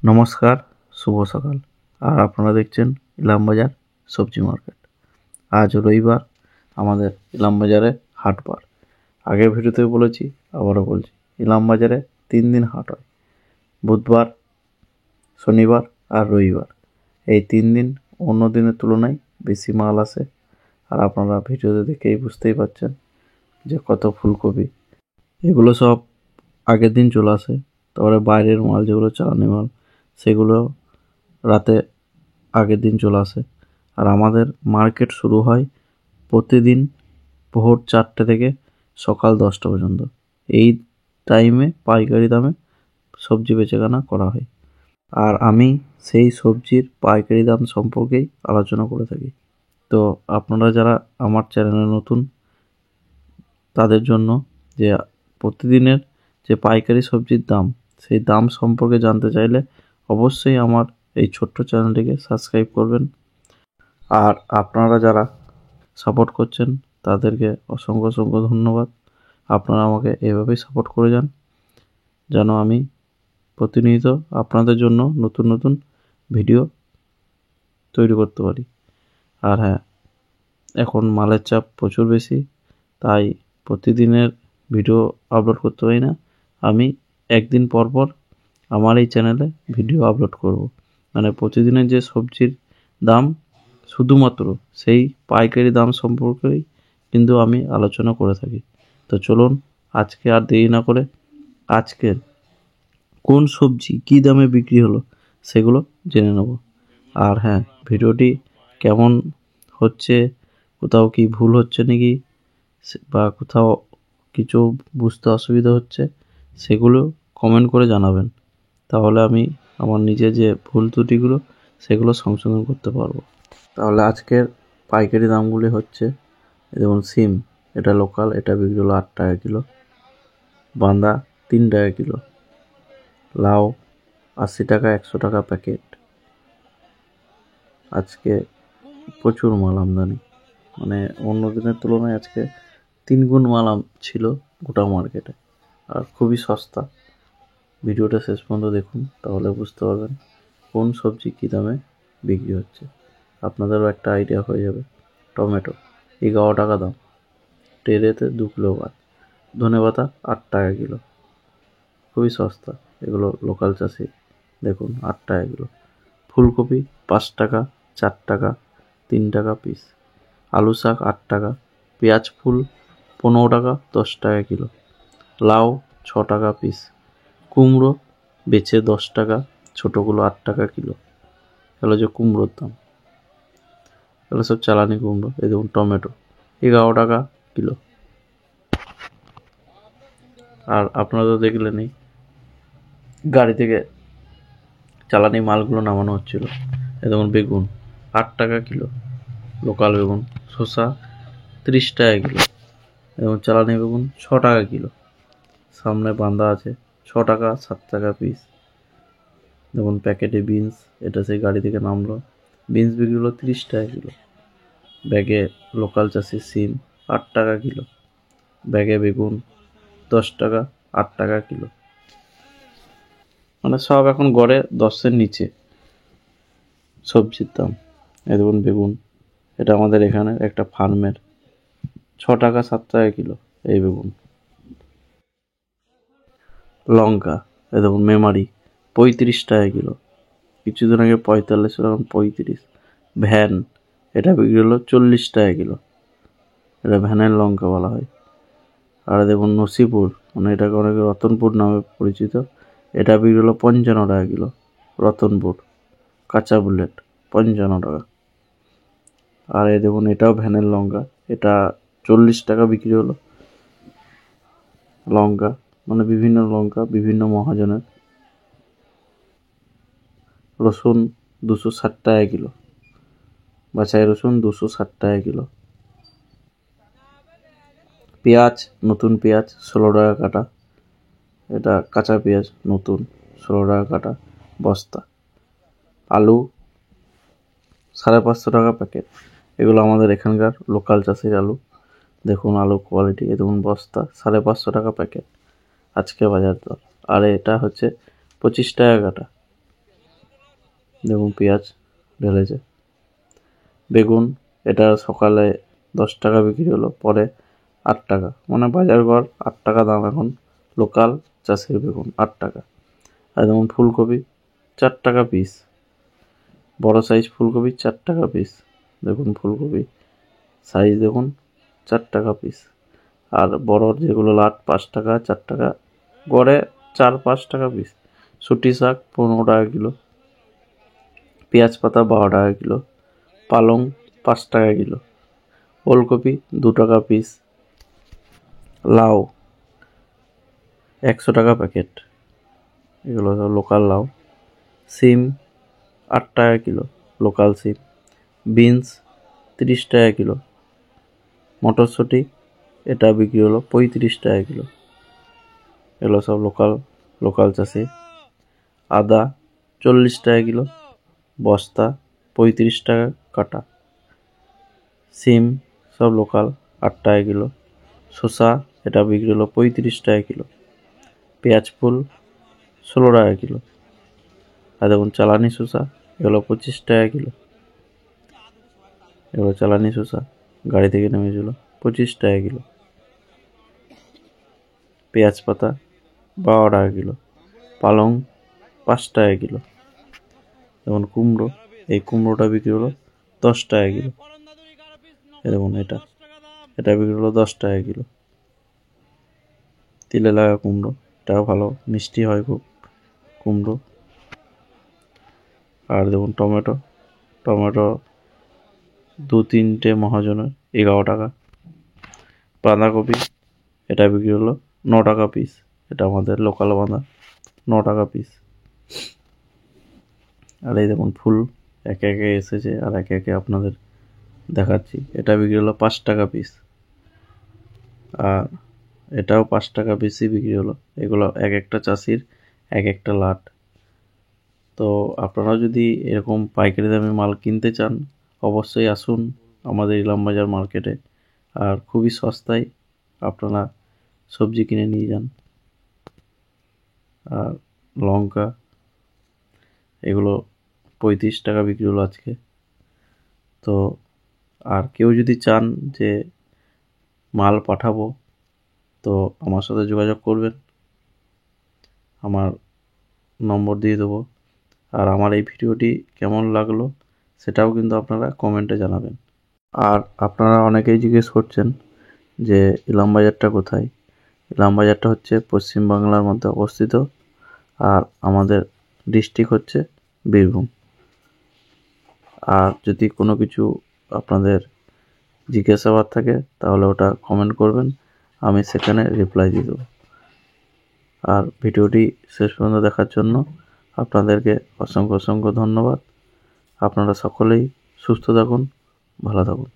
নমস্কার, শুভ সকাল। আর আপনারা দেখছেন ইলামবাজার সবজি মার্কেট। আজ রবিবার, আমাদের ইলামবাজারে হাটবার। আগের ভিডিওতে বলেছি, আবারও বলছি, ইলামবাজারে 3 দিন হাট হয়, বুধবার, শনিবার আর রবিবার। এই 3 দিন অন্য দিনের তুলনায় বেশি মাল আসে। আর আপনারা ভিডিওতে দেখেই বুঝতেই পারছেন যে কত ফুলকপি। এগুলো সব আগের দিন চলে আসে। তারপরে বাইরের মাল, যেগুলো চালানি মাল, সেগুলো রাতে আগের দিন চলে আসে। আর আমাদের মার্কেট শুরু হয় প্রতিদিন ভোর 4টে থেকে সকাল 10টা পর্যন্ত। এই টাইমে পাইকারি দামে সবজি বেচাকেনা করা হয়। আর আমি সেই সবজির পাইকারি দাম সম্পর্কেই আলোচনা করে থাকি। তো আপনারা যারা আমার চ্যানেলে নতুন, তাদের জন্য যে প্রতিদিনের যে পাইকারি সবজির দাম, সেই দাম সম্পর্কে জানতে চাইলে অবশ্যই আমার এই ছোট্ট চ্যানেলটিকে সাবস্ক্রাইব করবেন। আর আপনারা যারা সাপোর্ট করছেন তাদেরকে অসংখ্য অসংখ্য ধন্যবাদ। আপনারা আমাকে এভাবেই সাপোর্ট করে যান, যেন আমি প্রতিনিয়ত আপনাদের জন্য নতুন নতুন ভিডিও তৈরি করতে পারি। আর হ্যাঁ, এখন মালের চাপ প্রচুর বেশি, তাই প্রতিদিনের ভিডিও আপলোড করতে পারি না। আমি একদিন পর পর আমার এই চ্যানেলে ভিডিও আপলোড করব। মানে প্রতিদিনের যে সবজির দাম, শুধুমাত্র সেই পাইকারি দাম সম্পর্কেই কিন্তু আমি আলোচনা করে থাকি। তো চলুন, আজকে আর দেরি না করে আজকের কোন সবজি কী দামে বিক্রি হলো সেগুলো জেনে নেব। আর হ্যাঁ, ভিডিওটি কেমন হচ্ছে, কোথাও কি ভুল হচ্ছে নাকি, বা কোথাও কিছু বুঝতে অসুবিধা হচ্ছে, সেগুলো কমেন্ট করে জানাবেন। তাহলে আমি আমার নিজের যে ভুল ত্রুটিগুলো সেগুলো সংশোধন করতে পারবো। তাহলে আজকের পাইকারি দামগুলি হচ্ছে, যেমন সিম, এটা লোকাল, এটা বিক্রি হলো 8 টাকা কিলো। বাঁদা 3 টাকা কিলো। লাউ 80 টাকা, 100 টাকা প্যাকেট। আজকে প্রচুর মাল আমদানি, মানে অন্য দিনের তুলনায় আজকে 3 গুণ মাল ছিল গোটা মার্কেটে। আর খুবই সস্তা। ভিডিওটা শেষ পর্যন্ত দেখুন, তাহলে বুঝতে পারবেন কোন সবজি কী দামে বিক্রি হচ্ছে। আপনাদেরও একটা আইডিয়া হয়ে যাবে। টমেটো 11 টাকা দাম, ট্রেতে 2 কিলো ভাত। ধনেপাতা 8 টাকা কিলো, খুবই সস্তা। এগুলো লোকাল চাষি, দেখুন 8 টাকা কিলো। ফুলকপি 5 টাকা, 4 টাকা, 3 টাকা পিস। আলু শাক 8 টাকা। পেঁয়াজ ফুল 15 টাকা, 10 টাকা কিলো। লাউ 6 টাকা পিস। কুমড়ো বেচে 10 টাকা, ছোটোগুলো 8 টাকা কিলো। এগুলো যে কুমড়োর দাম, এগুলো সব চালানি কুমড়ো। এই দেখুন টমেটো 11 টাকা কিলো। আর আপনারা তো দেখলেনই, গাড়ি থেকে চালানি মালগুলো নামানো হচ্ছিল। এই দেখুন বেগুন 8 টাকা কিলো, লোকাল বেগুন। শসা 30 টাকা কিলো, এবং চালানি বেগুন 6 টাকা কিলো। সামনে বাঁধা আছে 6 টাকা, 7 টাকা পিস। দেখুন প্যাকেটে বিনস, এটা সেই গাড়ি থেকে নামলো। বিনস বিক্রি হলো 30 টাকা কিলো। ব্যাগে লোকাল চাষি সিম 8 টাকা কিলো। ব্যাগে বেগুন 10 টাকা, 8 টাকা কিলো। মানে সব এখন গড়ে 10-এর নিচে সবজির দাম। এই দেখুন বেগুন, এটা আমাদের এখানে একটা ফার্মের, 6 টাকা, 7 টাকা কিলো এই বেগুন। লঙ্কা, এই দেখুন মেমারি 35 টাকা কিলো। কিছুদিন আগে 45, এখন 35। ভ্যান, এটা বিক্রি হলো 40 টাকা কিলো। এটা ভ্যানের লঙ্কা বলা হয়। আর দেখুন নসিপুর, মানে এটাকে অনেকে রতনপুর নামে পরিচিত, এটা বিক্রি হলো 55 টাকা কিলো। রতনপুর কাঁচা বুলেট 55 টাকা। আর এই দেখুন এটাও ভ্যানের লঙ্কা, এটা 40 টাকা বিক্রি হলো। লঙ্কা, মানে বিভিন্ন লঙ্কা বিভিন্ন মহাজনের। রসুন 260 টাকা কিলো, বাছাই রসুন 260 টাকা কিলো। পেঁয়াজ, নতুন পেঁয়াজ 16 টাকা কাটা, এটা কাঁচা পেঁয়াজ নতুন, 16 টাকা কাটা বস্তা। আলু 550 টাকা প্যাকেট। এগুলো আমাদের এখানকার লোকাল চাষির আলু। দেখুন আলু কোয়ালিটি, দেখুন বস্তা 550 টাকা প্যাকেট আজকে বাজার দর। আর এটা হচ্ছে 25 টাকা কাটা। দেখুন পেঁয়াজ ঢেলেছে। বেগুন এটা সকালে 10 টাকা বিক্রি হলো, পরে 8 টাকা, মানে বাজার গড় 8 টাকা দাম এখন লোকাল চাষের বেগুন 8 টাকা। আর যেমন ফুলকপি 4 টাকা পিস, বড় সাইজ ফুলকপি 4 টাকা পিস। দেখুন ফুলকপি সাইজ দেখুন 4 টাকা পিস। আর বড় যেগুলো লাট 5 টাকা, 4 টাকা, গড়ে 4-5 টাকা পিস। শুটি শাক 15 টাকা কিলো, পেঁয়াজ পাতা 12 টাকা কিলো, পালং 5 টাকা কিলো, ওলকপি 2 টাকা পিস, লাউ 100 টাকা প্যাকেট, এগুলো সব লোকাল লাউ। সিম 8 টাকা কিলো, লোকাল সিম। বিনস 30 টাকা কিলো। মটরশুঁটি এটা বিক্রি হলো 35 টাকা কিলো, এগুলো সব লোকাল চাষি। আদা 40 টাকা কিলো, বস্তা 35 টাকা কাটা। সিম সব লোকাল 8 টাকা কিলো। শসা এটা বিক্রি হলো 35 টাকা কিলো। পেঁয়াজ ফুল 16 টাকা কিলো। আর দেখুন চালানি শসা এগুলো 25 টাকা কিলো, এগুলো চালানি শসা গাড়ি থেকে নেমেছিল 25 টাকা কিলো। পেঁয়াজ পাতা 12 টাকা কিলো, পালং 5 টাকা কিলো। যেমন কুমড়ো, এই কুমড়োটা বিক্রি হলো 10 টাকা কিলো। দেখুন এটা বিক্রি হলো 10 টাকা কিলো। তিলে লাগা কুমড়ো, এটাও ভালো, মিষ্টি হয় খুব কুমড়ো। আর দেখুন টমেটো 2-3টে মহাজনের 11 টাকা। বাঁধাকপি এটা বিক্রি হলো 9 টাকা পিস, এটা আমাদের লোকাল বাঁধা 9 টাকা পিস। আর এই দেখুন ফুল একে একে এসেছে আর একে একে আপনাদের দেখাচ্ছি। এটা বিক্রি হলো 5 টাকা পিস, আর এটাও 5 টাকা পিসই বিক্রি হলো। এগুলো এক একটা চাষির এক একটা লাট। তো আপনারাও যদি এরকম পাইকারি দামে মাল কিনতে চান অবশ্যই আসুন আমাদের ইলামবাজার মার্কেটে। আর খুবই সস্তায় আপনারা সবজি কিনে নিয়ে যান। আর লঙ্কা এগুলো 35 টাকা বিক্রি হলো আজকে। তো আর কেউ যদি চান যে মাল পাঠাবো তো আমার সাথে যোগাযোগ করবেন, আমার নম্বর দিয়ে দেবো। আর আমার এই ভিডিওটি কেমন লাগলো সেটাও কিন্তু আপনারা কমেন্টে জানাবেন। আর আপনারা অনেকেই জিজ্ঞেস করছেন যে ইলামবাজারটা কোথায়। ইলামবাজারটা হচ্ছে পশ্চিমবাংলার মধ্যে অবস্থিত, আর আমাদের ডিস্ট্রিক্ট হচ্ছে বীরভূম। আর যদি কোনো কিছু আপনাদের জিজ্ঞাসাবাদ থাকে তাহলে ওটা কমেন্ট করবেন, আমি সেখানে রিপ্লাই দিয়ে দেবো। আর ভিডিওটি শেষ পর্যন্ত দেখার জন্য আপনাদেরকে অসংখ্য ধন্যবাদ। আপনারা সকলেই সুস্থ থাকুন, ভালো থাকুন।